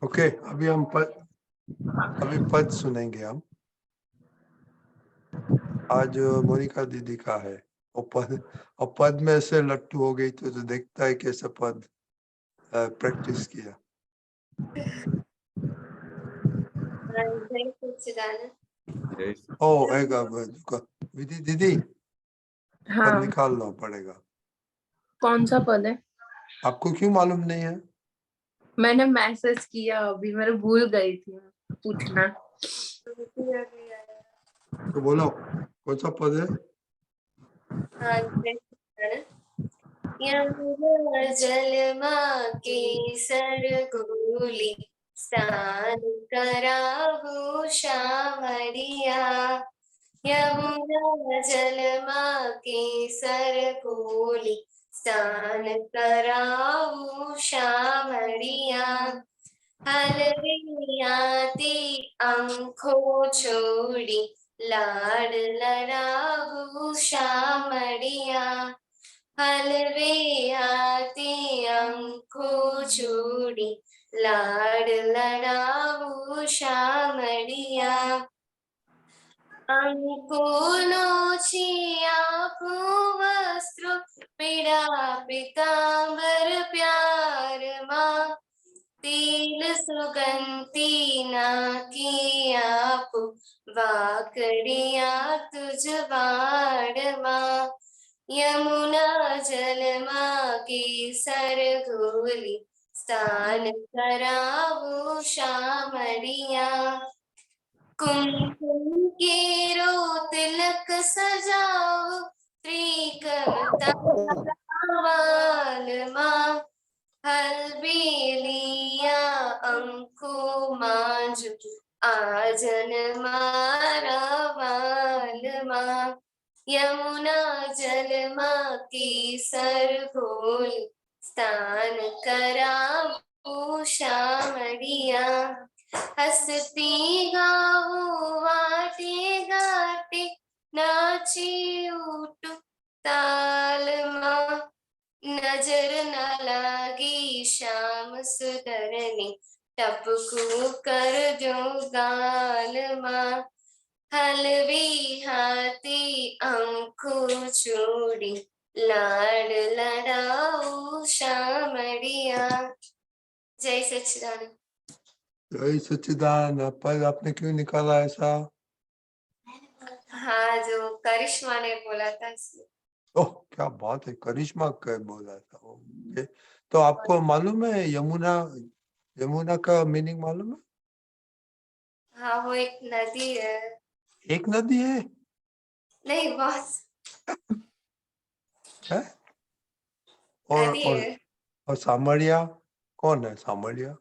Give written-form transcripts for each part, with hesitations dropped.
Okay, अभी पद सुनेंगे हम। आज मोनिका दीदी का है और पद में से लट्टू हो गई तो देखता है कैसे पद प्रैक्टिस किया। विधि दीदी पद हाँ, निकालना पड़ेगा। कौन सा पद है? आपको क्यों मालूम नहीं है? मैंने मैसेज किया अभी, मैं भूल गई थी पूछना। तो बोलो कौन सा पद है? यमुना जलमा केसर घोली स्नान करावो शामरिया। यमुना जलमा केसर घोली स्नान करावो शामरिया। हलवियाती अंखो छोड़ी लाड लड़ावो शामरिया। हलवे आती अंको छोड़ी लाड लड़ावो शामरिया। अंको नोची आपू वस्त्रो पीड़ा पीतांबर प्यार माँ। तेल सुगंधी ना की आप वाकड़िया तुझ बाड़ माँ। यमुना जलमा केसर घोली स्नान करावो शामरिया। कुमकुम केरो तिलक सजाओ त्रिकमता वाल माँ। हलबेलिया अंको मांझू आजन मारा वाल माँ। यमुना जलमा केसर घोली स्नान करावो शामरिया। हंसती गाओ वाटे गाटे नाची उठू ताल माँ। नजर न लागी श्याम सुदरनी टपकू कर जो गाल माँ। हलवी हाथी अंको चूड़ी लाड लड़ाऊ शामड़िया। जय सच्चिदानंद। जय सच्चिदानंद। पद आपने क्यों निकाला ऐसा? हाँ, जो करिश्मा ने बोला था इसलिए। ओह क्या बात है, करिश्मा का बोला था वो। ओके, तो आपको मालूम है यमुना का मीनिंग मालूम है? हाँ, वो एक नदी है। एक नदी है? नहीं, बहुत है? और नदी और है। और सामरिया कौन है? सामरिया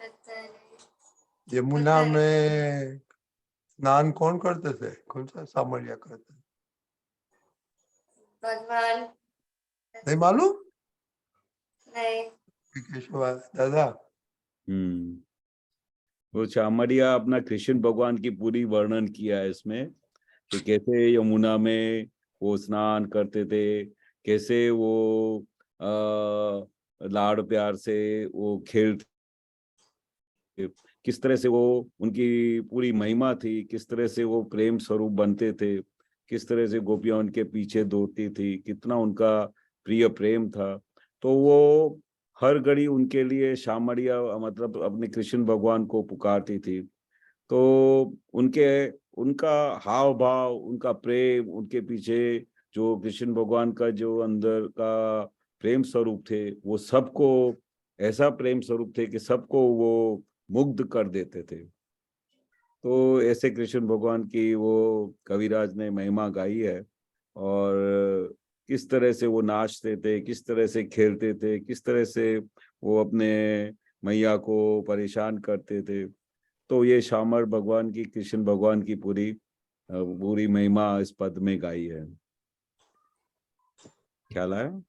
पता नहीं। यमुना पता नहीं। में स्नान कौन करते थे? कौन सा सामरिया करते थे? भगवान। नहीं मालूम? नहीं। केशव दादा वो चामड़िया अपना कृष्ण भगवान की पूरी वर्णन किया है इसमें कि कैसे यमुना में वो स्नान करते थे, कैसे वो लाड़ प्यार से वो खेलते, किस तरह से वो उनकी पूरी महिमा थी, किस तरह से वो प्रेम स्वरूप बनते थे, किस तरह से गोपियां उनके पीछे दौड़ती थी, कितना उनका प्रिय प्रेम था। तो वो हर घड़ी उनके लिए शामड़िया मतलब अपने कृष्ण भगवान को पुकारती थी। तो उनके उनका हाव भाव, उनका प्रेम, उनके पीछे जो कृष्ण भगवान का जो अंदर का प्रेम स्वरूप थे, वो सबको ऐसा प्रेम स्वरूप थे कि सबको वो मुग्ध कर देते थे। तो ऐसे कृष्ण भगवान की वो कविराज ने महिमा गाई है, और किस तरह से वो नाचते थे, किस तरह से खेलते थे, किस तरह से वो अपने मैया को परेशान करते थे। तो ये शामर भगवान की, कृष्ण भगवान की पूरी महिमा इस पद में गाई है। ख्याल आया?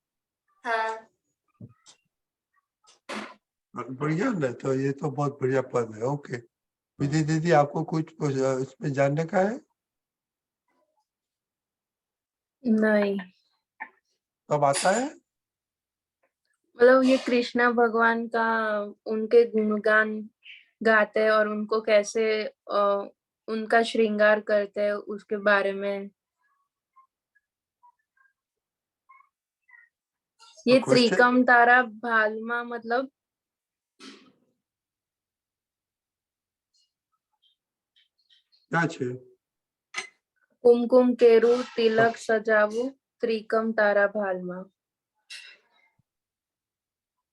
हाँ। बढ़िया ना, तो ये तो बहुत बढ़िया पद है। ओके विधि दीदी, आपको कुछ इसमें जानने का है? नहीं, सब आता है? मतलब ये कृष्णा भगवान का उनके गुणगान गाते हैं और उनको कैसे उनका श्रृंगार करते हैं उसके बारे में। ये क्वेश्चन त्रिकम तारा भालमा मतलब क्या છે? कुमकुम केरू तिलक सजावू त्रिकम तारा भालमा।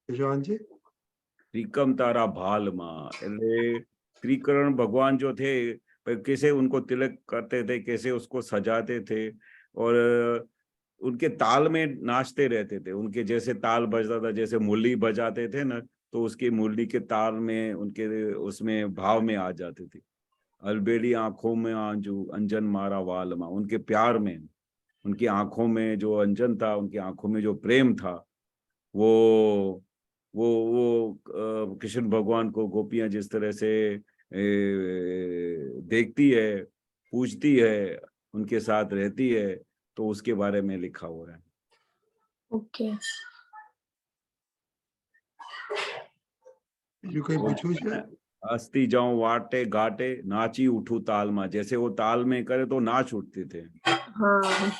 यशवंतजी त्रिकम तारा भालमा એટલે त्रिकरण भगवान जो थे कैसे उनको तिलक करते थे, कैसे उसको सजाते थे और उनके ताल में नाचते रहते थे। उनके जैसे ताल बजता था, जैसे मुरली बजाते थे ना, तो उसकी मुरली के ताल में उनके उसमें भाव में आ जाते थे। अलबेली आंखों में आंजू अंजन मारा वालमा, उनके प्यार में, उनकी आंखों में जो अंजन था, उनकी आंखों में जो प्रेम था, वो कृष्ण भगवान को गोपियां जिस तरह से देखती है, पूजती है, उनके साथ रहती है, तो उसके बारे में लिखा हुआ है। ओके। બીજું કઈ પૂછવું છે? हंसती जाऊं वाटे घाटे नाची उठू ताल में, जैसे वो ताल में करे तो नाच उठते थे। हाँ।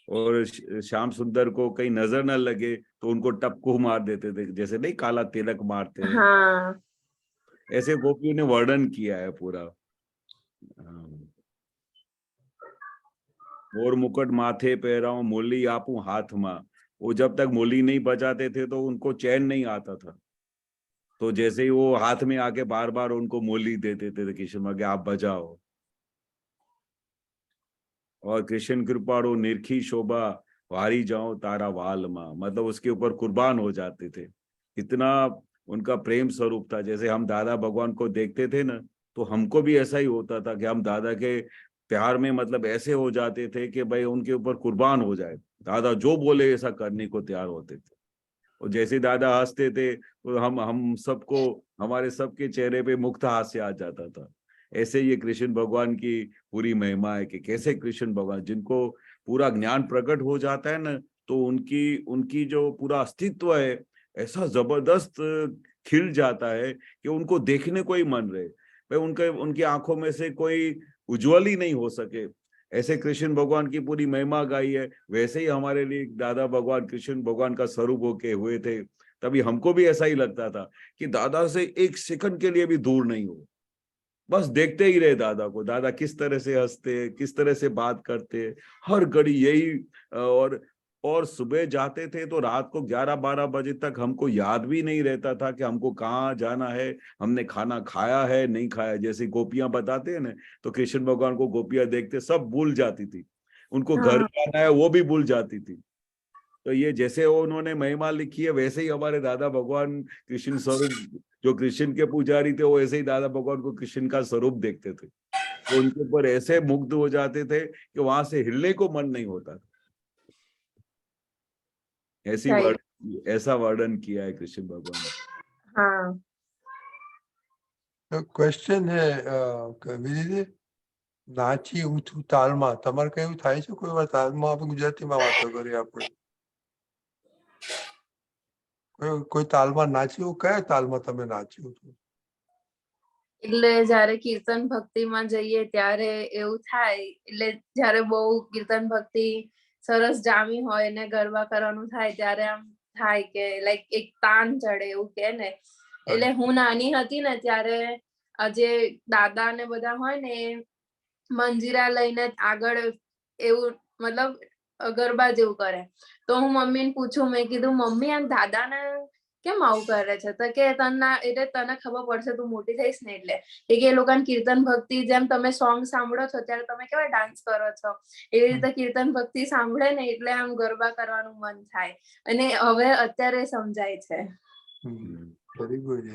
और श्याम सुंदर को कहीं नजर न लगे तो उनको टपको मार देते थे, जैसे नहीं काला तिलक मारते हैं। हाँ। ऐसे गोपियों ने वर्णन किया है पूरा। मोर मुकुट माथे पहराऊं मोली आपू हाथ में, वो जब तक मोली नहीं बजाते थे तो उनको चैन नहीं आता था, तो जैसे ही वो हाथ में आके बार बार उनको मोली देते थे कृष्ण में कि आप बजाओ। और कृष्ण कृपाणु निरखी शोभा वारी जाओ तारा वाल मां, मतलब उसके ऊपर कुर्बान हो जाते थे। इतना उनका प्रेम स्वरूप था। जैसे हम दादा भगवान को देखते थे ना, तो हमको भी ऐसा ही होता था कि हम दादा के प्यार में मतलब ऐसे हो जाते थे कि भाई उनके ऊपर कुर्बान हो जाए। दादा जो बोले ऐसा करने को तैयार होते थे। और जैसे दादा हंसते थे तो हम सबको, हमारे सबके चेहरे पे मुक्त हास्य आ जाता था। ऐसे ये कृष्ण भगवान की पूरी महिमा है कि कैसे कृष्ण भगवान जिनको पूरा ज्ञान प्रकट हो जाता है ना, तो उनकी उनकी जो पूरा अस्तित्व है ऐसा जबरदस्त खिल जाता है कि उनको देखने को ही मन रहे। भाई उनके उनकी आंखों में से कोई उज्जवल ही नहीं हो सके। ऐसे कृष्ण भगवान की पूरी महिमा गाई है, वैसे ही हमारे लिए दादा भगवान कृष्ण भगवान का स्वरूप होके हुए थे। तभी हमको भी ऐसा ही लगता था कि दादा से एक सेकंड के लिए भी दूर नहीं हो, बस देखते ही रहे दादा को। दादा किस तरह से हंसते, किस तरह से बात करते, हर घड़ी यही। और सुबह जाते थे तो रात को 11-12 बजे तक हमको याद भी नहीं रहता था कि हमको कहाँ जाना है, हमने खाना खाया है नहीं खाया। जैसे गोपियां बताते हैं ना, तो कृष्ण भगवान को गोपियां देखते सब भूल जाती थी, उनको घर हाँ। जाना है वो भी भूल जाती थी। तो ये जैसे उन्होंने महिमा लिखी है, वैसे ही हमारे दादा भगवान कृष्ण स्वरूप, जो कृष्ण के पुजारी थे, वो ऐसे ही दादा भगवान को कृष्ण का स्वरूप देखते थे, तो उनके ऊपर ऐसे मुग्ध हो जाते थे कि वहां से हिलने को मन नहीं होता था। राइट। ऐसा वर्णन किया है कृष्ण भगवान। हाँ। તો ક્વેશ્ચન है વિજયજી, નાચી ઉઠું તાલમાં, તમારે કયું થાય છે કોઈ વાર તાલમાં? આપણે ગુજરાતીમાં વાતો કરીએ આપણે, કોઈ તાલમાં નાચ્યું? કયા તાલમાં તમે નાચ્યું હતું? એટલે જયારે કીર્તન ભક્તિમાં જઈએ ત્યારે એવું થાય, એટલે જયારે બહુ કીર્તન ભક્તિ સરસ જામી હોય ને ગરબા કરવાનું થાય ત્યારે આમ થાય કે લાઈક એક તાન ચડે એવું કે ને. એટલે હું નાની હતી ને ત્યારે જે દાદા ને બધા હોય ને એ મંજીરા લઈને આગળ એવું મતલબ ગરબા જેવું કરે. તો હું મમ્મીને પૂછું, મેં કીધું મમ્મી આ દાદાને કેમ આવું કરે છે? તો કે તને ખબર પડશે તું મોટી થઈશ ને એટલે. એ લોકોને કીર્તન ભક્તિ જેમ તમે સોંગ સાંભળો છો ત્યારે તમે કેવા ડાન્સ કરો છો, એવી રીતે કીર્તન ભક્તિ સાંભળે ને એટલે આમ ગરબા કરવાનું મન થાય. અને હવે અત્યારે સમજાય છે. વેરી ગુડ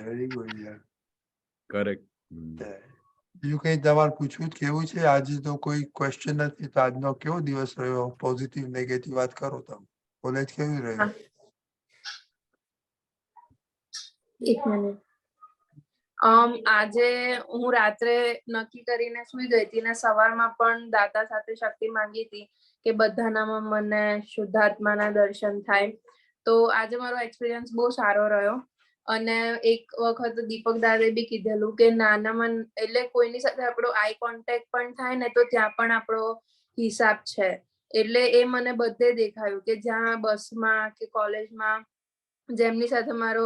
યાર. કરેક્ટ. બીજું કઈ તમારે પૂછવું કેવું છે? આજે તો કોઈ ક્વેશ્ચન નથી, તો આજનો કેવો દિવસ રહ્યો? પોઝિટિવ નેગેટિવ વાત કરો તમે. કોલેજ કેવી રહ્યું? એક મિનિટ. આજે હું રાત્રે નક્કી કરીને સુઈ ગઈ હતી ને સવારમાં પણ દાદા સાથે શક્તિ માંગી હતી કે બધાનામાં મને શુદ્ધાત્માના દર્શન થાય. તો આજે મારો એક્સપિરિયન્સ બહુ સારો રહ્યો. અને એક વખત દીપક દાદાએ બી કીધેલું કે નાનામાં એટલે કોઈની સાથે આપણો આઈ કોન્ટેક્ટ પણ થાય ને તો ત્યાં પણ આપણો હિસાબ છે. એટલે એ મને બધે દેખાયું કે જ્યાં બસમાં કે કોલેજમાં જેમની સાથે મારો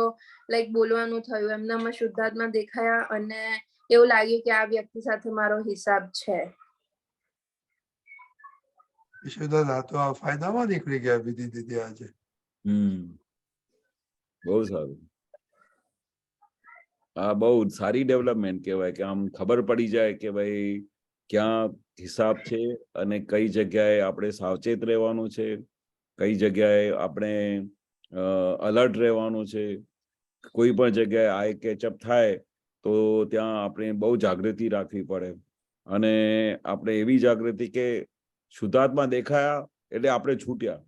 લાઈક બોલવાનું થયું એમનામાં શુદ્ધાત્મા દેખાયા અને એવું લાગ્યું કે આ વ્યક્તિ સાથે મારો હિસાબ છે. યશોદા તો આ ફાયદામાં નીકળી ગયા વિધિ દીદી આજે. બહુ સારું. આ બહુ સારી ડેવલપમેન્ટ કહેવાય કે આમ ખબર પડી જાય કે ભાઈ ક્યાં હિસાબ છે અને કઈ જગ્યાએ આપણે સાવચેત રહેવાનું છે, કઈ જગ્યાએ આપણે અલર્ટ રહેવાનું છે. કોઈ પણ જગ્યાએ આઈ કેચઅપ થાય તો ત્યાં આપણે બહુ જાગૃતિ રાખવી પડે. અને આપણે એવી જાગૃતિ કે શુદ્ધાત્મા દેખાયા એટલે આપણે છૂટ્યા,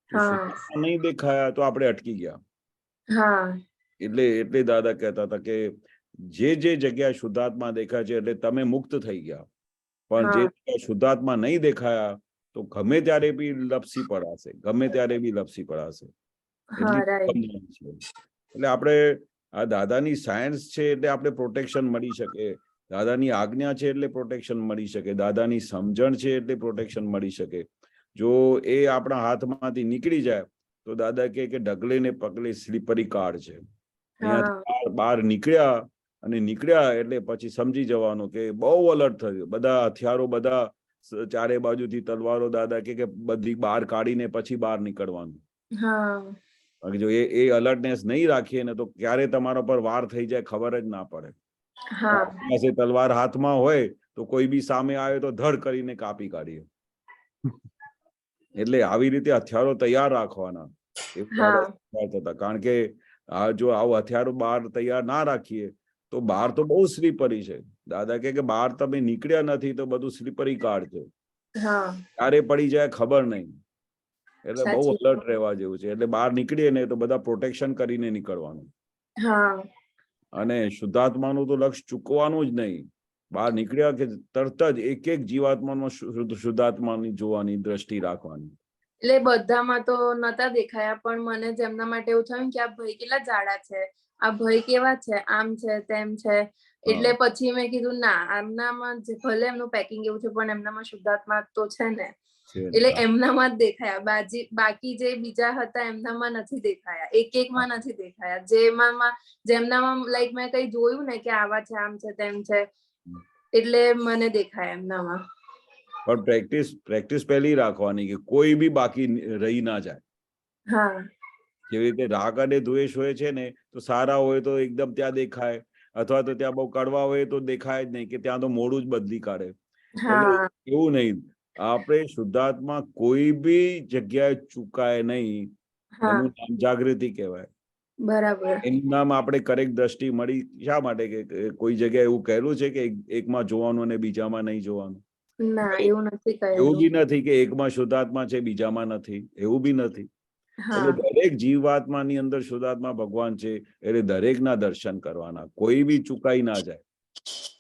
શુદ્ધાત્મા નહીં દેખાયા તો આપણે અટકી ગયા. એટલે દાદા કહેતા હતા કે જે જગ્યાએ શુદ્ધાત્મા દેખાય છે એટલે તમે મુક્ત થઈ ગયા. પણ જે જગ્યાએ શુદ્ધાત્મા નહીં દેખાયા તો ગમે ત્યારે બી લપસી પડાશે, ગમે ત્યારે બી લપસી પડાશે. એટલે આપણે આ દાદાની સાયન્સ છે એટલે આપણે પ્રોટેક્શન મળી શકે, દાદાની આજ્ઞા છે એટલે પ્રોટેક્શન મળી શકે, દાદાની સમજણ છે એટલે પ્રોટેક્શન મળી શકે. જો એ આપણા હાથમાંથી નીકળી જાય તો દાદા કે ઢગલે ને પગલે સ્લીપરી કાર છે. અહીંયાથી બહાર નીકળ્યા એટલે પછી સમજી જવાનું કે બહુ અલર્ટ થયું. બધા હથિયારો, બધા ચારે બાજુથી તલવારો દાદા કે બધી બહાર કાઢીને પછી બહાર નીકળવાનું. જો એ અલર્ટનેસ નહીં રાખીએ ને તો ક્યારે તમારા પર વાર થઈ જાય ખબર જ ના પડે. પાસે તલવાર હાથમાં હોય તો કોઈ બી સામે આવે તો ધડ કરીને કાપી કાઢીએ. એટલે આવી રીતે હથિયારો તૈયાર રાખવાના. કારણ કે જો આવું હથિયારો બહાર તૈયાર ના રાખીએ તો બહાર તો બહુ સ્લીપરી છે. દાદા કે બહાર તમે નીકળ્યા નથી તો બધું સ્લીપરી કાર છે, ક્યારે પડી જાય ખબર નહીં. એટલે બહુ અલર્ટ રહેવા જેવું છે. એટલે બહાર નીકળીએ ને તો બધા પ્રોટેક્શન કરીને નીકળવાનું. અને શુદ્ધાત્માનું તો લક્ષ ચૂકવાનું જ નહીં. બહાર નીકળ્યા કે તરત જ એક જીવાત્મામાં શુદ્ધાત્માની જોવાની દ્રષ્ટિ રાખવાની. એટલે બધામાં તો નતા દેખાયા પણ મને જેમના માટે એવું થયું કે આ ભાઈ કેટલા જાડા છે, આ ભાઈ કેવા છે, આમ છે તેમ છે. એટલે પછી મેં કીધું ના, એમનામાં ભલે એમનું પેકિંગ એવું છે પણ એમનામાં શુદ્ધાત્મા તો છે ને. એટલે એમનામાં જ દેખાયા, બાકી જે બીજા હતા એમનામાં નથી દેખાયા, એકમાં નથી દેખાયા. જેમનામાં લાઈક મેં કઈ જોયું ને કે આવા છે, આમ છે, તેમ છે, એટલે મને દેખાય એમનામાં. પણ પ્રેક્ટિસ પહેલી રાખવાની કે કોઈ બી બાકી રહી ના જાય. જેવી રીતે રાગ અને દ્વેષ હોય છે ને તો સારા હોય તો એકદમ ત્યાં દેખાય, અથવા તો ત્યાં બહુ કડવા હોય તો દેખાય જ નહીં, કે ત્યાં તો મોડું જ બદલી કાઢે. એવું નહીં, આપણે શુદ્ધાત્મા કોઈ બી જગ્યાએ ચૂકાય નહીં. એનું નામ જાગૃતિ કહેવાય. બરાબર. એનું નામ આપણે કરેક્ટ દ્રષ્ટિ મળી. શા માટે કે કોઈ જગ્યાએ એવું કહેલું છે કે એકમાં જોવાનું અને બીજામાં નહીં જોવાનું? ના, એવું નથી કહેલું. એવું બી નથી કે એકમાં શુદ્ધાત્મા છે બીજામાં નથી, એવું બી નથી. એટલે દરેક જીવાત્માની અંદર શુદ્ધાત્મા ભગવાન છે એટલે દરેકના દર્શન કરવાના, કોઈ બી ચૂકાઈ ના જાય.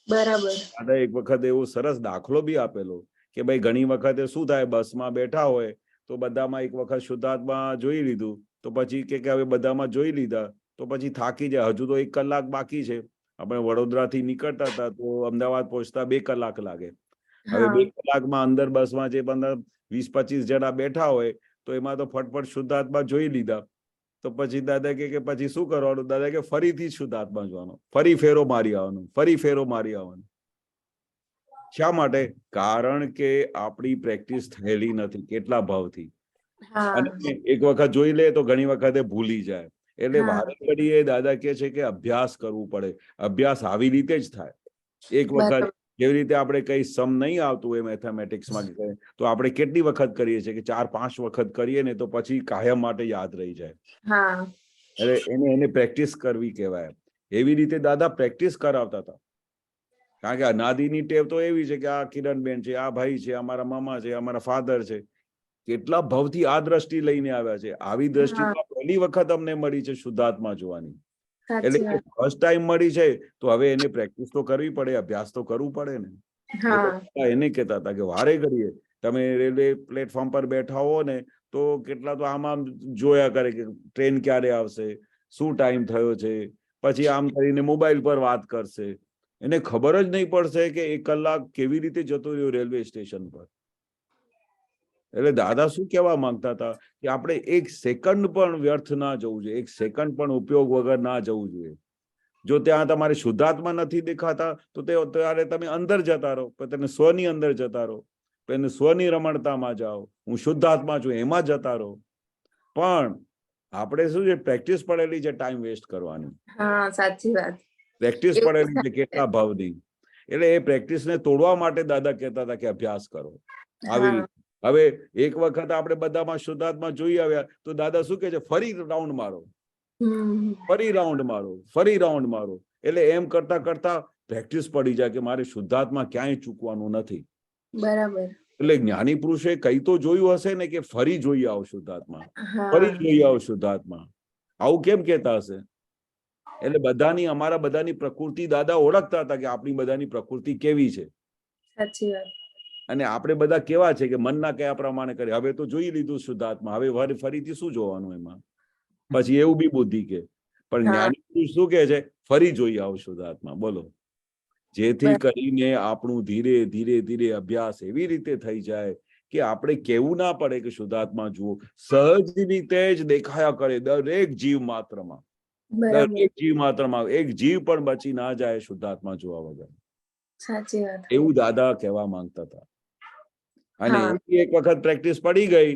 બરાબર. દાદા એક વખત એવો સરસ દાખલો બી આપેલો કે ભાઈ ઘણી વખતે શું થાય, બસમાં બેઠા હોય તો બધામાં એક વખત શુદ્ધાત્મા જોઈ લીધું તો પછી કે હવે બધામાં જોઈ લીધા તો પછી થાકી જાય, હજુ તો 1 કલાક બાકી છે. આપણે વડોદરાથી નીકળતા હતા તો અમદાવાદ પહોંચતા 2 કલાક લાગે. હવે 2 કલાકમાં અંદર બસમાં જે 20-25 જણા બેઠા હોય તો એમાં તો ફટફટ શુદ્ધાત્મા જોઈ લીધા. તો પછી દાદા કે પછી શું કરવાનું? દાદા કે ફરીથી શુદ્ધાત્મા જોવાનો, ફરી ફેરો મારી આવવાનો, ફરી ફેરો મારી આવવાનો. શા માટે? કારણ કે આપણી પ્રેક્ટિસ થયેલી નથી કેટલા ભાવથી. અને એક વખત જોઈ લે તો ઘણી વખતે ભૂલી જાય. એટલે વારે ઘડીએ દાદા કે છે કે અભ્યાસ કરવું પડે. અભ્યાસ આવી રીતે જ થાય. એક વખત જેવી રીતે આપણે કઈ સમ નહીં આવતું હોય મેથેમેટિક્સમાં તો આપણે કેટલી વખત કરીએ છીએ કે 4-5 વખત કરીએ ને તો પછી કાયમ માટે યાદ રહી જાય. એટલે એને પ્રેક્ટિસ કરવી કહેવાય. એવી રીતે દાદા પ્રેક્ટિસ કરાવતા હતા. કારણ કે અનાદિની ટેવ તો એવી છે કે આ કિરણબેન છે, આ ભાઈ છે, અમારા મામા છે, અમારા ફાધર છે, કેટલા ભાવથી આ દ્રષ્ટિ લઈને આવ્યા છે. આવી દ્રષ્ટિ પહેલી વખત અમને મળી છે શુદ્ધાત્મા જોવાની. એટલે ફર્સ્ટ ટાઈમ મળી છે તો હવે એને પ્રેક્ટિસ તો કરવી પડે, અભ્યાસ તો કરવું પડે ને. એને કહેતા હતા કે વારે ઘડીએ તમે રેલવે પ્લેટફોર્મ પર બેઠા હો ને તો કેટલા તો આમ જોયા કરે કે ટ્રેન ક્યારે આવશે, શું ટાઈમ થયો છે, પછી આમ કરીને મોબાઈલ પર વાત કરશે. એને ખબર જ નહીં પડશે કે 1 કલાક કેવી રીતે જતો રહ્યો રેલવે સ્ટેશન પર. એટલે દાદા શું કહેવા માંગતા હતા કે આપણે 1 સેકન્ડ પણ વ્યર્થ ના જવું જોઈએ, 1 સેકન્ડ પણ ઉપયોગ વગર ના જવું જોઈએ. જો ત્યાં તમારે શુદ્ધાત્મા નથી દેખાતા તો ત્યારે તમે અંદર જતા રહો, પણ તમે સ્વની અંદર જતા રહો, એને સ્વની રમણતામાં જાઓ, હું શુદ્ધાત્મા છું એમાં જતા રહો. પણ આપણે શું છે, પ્રેક્ટિસ પડેલી છે ટાઈમ વેસ્ટ કરવાની, હા સાચી વાત. પ્રેક્ટિસ એવું પડેલી છે થાય કેટલા ભાવની. એટલે એ પ્રેક્ટિસને તોડવા માટે દાદા કહેતા હતા કે અભ્યાસ કરો આવી હા રીતે. હવે એક વખત આપણે બધામાં શુદ્ધાત્મા જોઈ આવ્યા તો દાદા શું કહે છે, ફરી રાઉન્ડ મારો, હમ ફરી રાઉન્ડ મારો, ફરી રાઉન્ડ મારો. એટલે એમ કરતા કરતા પ્રેક્ટિસ પડી જાય કે મારે શુદ્ધાત્મા ક્યાંય ચૂકવાનું નથી. બરાબર. એટલે જ્ઞાની પુરુષે કઈ તો જોયું હશે ને કે ફરી જોઈ આવો શુદ્ધાત્મા, હા ફરી જોઈ આવો શુદ્ધાત્મા. આવું કેમ કહેતા હશે? એટલે બધાની, અમારા બધાની પ્રકૃતિ દાદા ઓળખતા હતા કે આપણી બધાની પ્રકૃતિ કેવી છે સાચી વાત. અને આપણે બધા કેવા છે કે મનના કયા પ્રમાણે કરે. હવે તો જોઈ લીધું શુદ્ધાત્મા, હવે ફરીથી શું જોવાનું એમાં? પછી એવું બી બુદ્ધિ કે, પણ હા જ્ઞાની પુરુષ શું કહે છે, ફરી જોઈ આવો શુદ્ધાત્મા. બોલો, જેથી કરીને આપણું ધીરે ધીરે ધીરે અભ્યાસ એવી રીતે થઈ જાય કે આપણે કેવું ના પડે કે શુદ્ધાત્મા જુઓ, સહજ રીતે જ દેખાયા કરે દરેક જીવ માત્રમાં. બરાબર. દરેક જીવ માત્રમાં એક જીવ પણ બચી ના જાય શુદ્ધાત્મા જોવા વગર. સાચી વાત. એવું દાદા કહેવા માંગતા હતા. અને હા એક વખત પ્રેક્ટિસ પડી ગઈ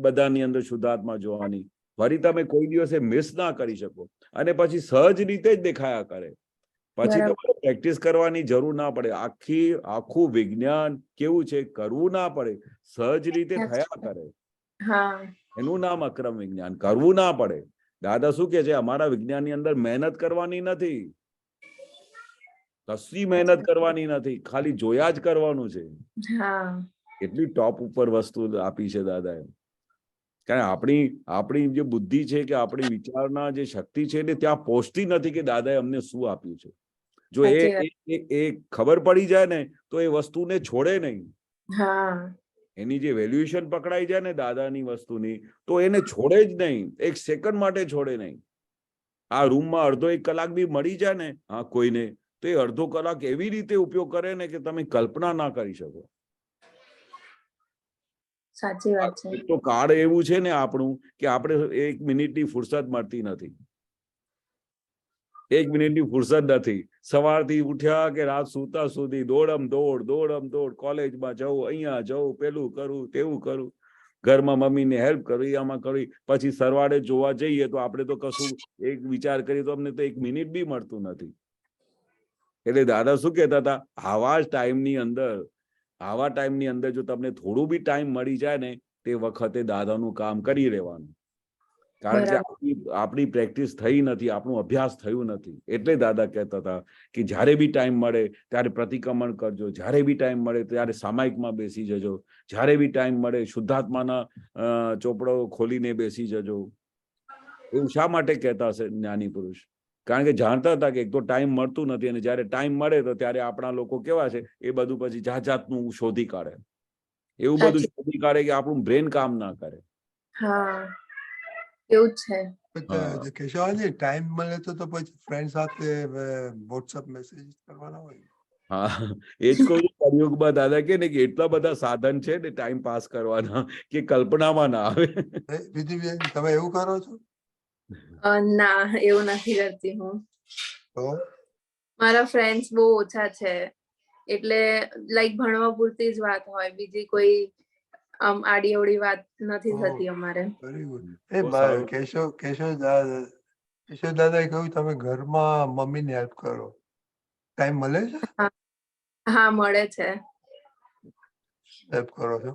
બધાની અંદર શુદ્ધાત્મા જોવાની, ફરી તમે કોઈ દિવસે મિસ ના કરી શકો. અને પછી સહજ રીતે જ દેખાયા કરે. પછી બરાબર. તમારે પ્રેક્ટિસ કરવાની જરૂર ના પડે. આખું વિજ્ઞાન કેવું છે, કરવું ના પડે, સહજ રીતે થયા કરે. હા એનું નામ અક્રમ વિજ્ઞાન. કરવું ના પડે. દાદા શું કે છે, અમારા વિજ્ઞાનની અંદર મહેનત કરવાની નથી, કશી મહેનત કરવાની નથી, ખાલી જોયા જ કરવાનું છે. હા એટલી ટોપ ઉપર વસ્તુ આપી છે દાદાએ. કારણ આપણી જે બુદ્ધિ છે કે આપણી વિચારના જે શક્તિ છે ને ત્યાં પહોંચતી નથી કે દાદાએ અમને શું આપ્યું છે. જો સાચી વાત. એ ખબર પડી જાય ને તો એ વસ્તુને છોડે નહીં. હા એની જે વેલ્યુએશન પકડાઈ જાય ને દાદાની વસ્તુની, તો એને છોડે જ નહીં, 1 સેકન્ડ માટે છોડે નહીં. આ રૂમમાં અડધો 1 કલાક બી મળી જાય ને હા કોઈને, તો એ અડધો કલાક એવી રીતે ઉપયોગ કરે ને કે તમે કલ્પના ના કરી શકો. સાચી વાત છે. એક તો કાર્ડ એવું છે ને આપણું કે આપણે 1 મિનિટની ફુરસદ મળતી નથી. 1 મિનિટની ફુરસદ નથી. સવારથી ઉઠ્યા કે રાત સૂતા સુધી દોડમ દોડ, કોલેજમાં જવું, અહીંયા જવું, પેલું કરું, તેવું કરું, ઘરમાં મમ્મીને હેલ્પ કરવી, આમાં કરવી, પછી સરવાળે જોવા જઈએ તો આપણે તો કશું એક વિચાર કરીએ તો અમને તો 1 મિનિટ બી મળતું નથી. એટલે દાદા શું કહેતા હતા, આવા ટાઈમની અંદર જો તમને થોડું બી ટાઈમ મળી જાય ને તે વખતે દાદાનું કામ કરી લેવાનું. કારણ કે આપણી પ્રેક્ટિસ થઈ નથી, આપણું અભ્યાસ થયું નથી. એટલે દાદા કહેતા હતા કે જ્યારે બી ટાઈમ મળે ત્યારે પ્રતિક્રમણ કરજો, જ્યારે બી ટાઈમ મળે ત્યારે સામાયિકમાં બેસી જજો, જ્યારે બી ટાઈમ મળે શુદ્ધાત્માના ચોપડો ખોલીને બેસી જજો. એવું શા માટે કહેતા હશે જ્ઞાની પુરુષ? કારણ કે જાણતા હતા કે એક તો ટાઈમ મળતું નથી અને જ્યારે ટાઈમ મળે તો ત્યારે આપણા લોકો કેવા છે એ બધું પછી જાતનું શોધી કાઢે, એવું બધું શોધી કાઢે કે આપણું બ્રેન કામ ના કરે. હા એવું જ છે. કેશવજી ટાઈમ મળે તો પછી ફ્રેન્ડ સાથે વોટ્સઅપ મેસેજ કરવાના હોય. હા એ જ કહું છું, કળિયુગમાં દાદા કે ને કે એટલા બધા સાધન છે ને ટાઈમ પાસ કરવાના કે કલ્પનામાં ના આવે. વિધિબેન તમે એવું કરો છો? ના એવું નથી કરતી હું. તો મારા ફ્રેન્ડ્સ બહુ ઓછા છે એટલે લાઈક ભણવા પૂરતી જ વાત હોય, બીજી કોઈ આડી અવળી વાત નથી થતી અમારે. Very good. બહુ સારું. કેશવ દાદાએ કહ્યું તમે ઘરમાં મમ્મીને હેલ્પ કરો, ટાઈમ મળે છે? હા મળે છે. હેલ્પ કરો છો?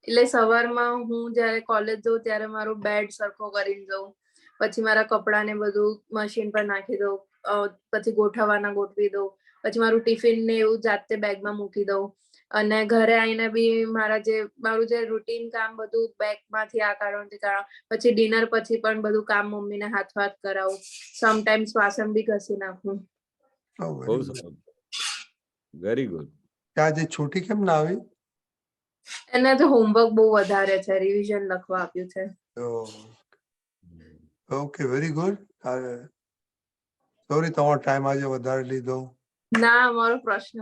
એટલે સવારમાં હું જયારે કોલેજ જઉં ત્યારે મારું બેડ સરખો કરીને જઉં, પછી મારા કપડા ને બધું મશીન પર નાખી દઉં, પછી ગોઠવવાના ગોઠવી દઉં, પછી મારું ટિફિન ને એવું જાતે બેગમાં મૂકી દઉં, અને ઘરે આવીને બી મારું જે રૂટીન કામ બધું બેગમાંથી આ કાઢો તે કાઢો, પછી ડિનર પછી પણ બધું કામ મમ્મીને હાથ કરાવું, સમટાઈમ્સ વાસણ બી ઘસી નાખું. બહુ સારું, વેરી ગુડ. આજે છોટી કેમ ના આવી? એને તો હોમવર્ક બહુ વધારે છે, રિવિઝન લખવા આપ્યું છે. Okay, very good. સોરી તમારો ટાઈમ આજે વધારે લીધો. ના, મારો પ્રશ્ન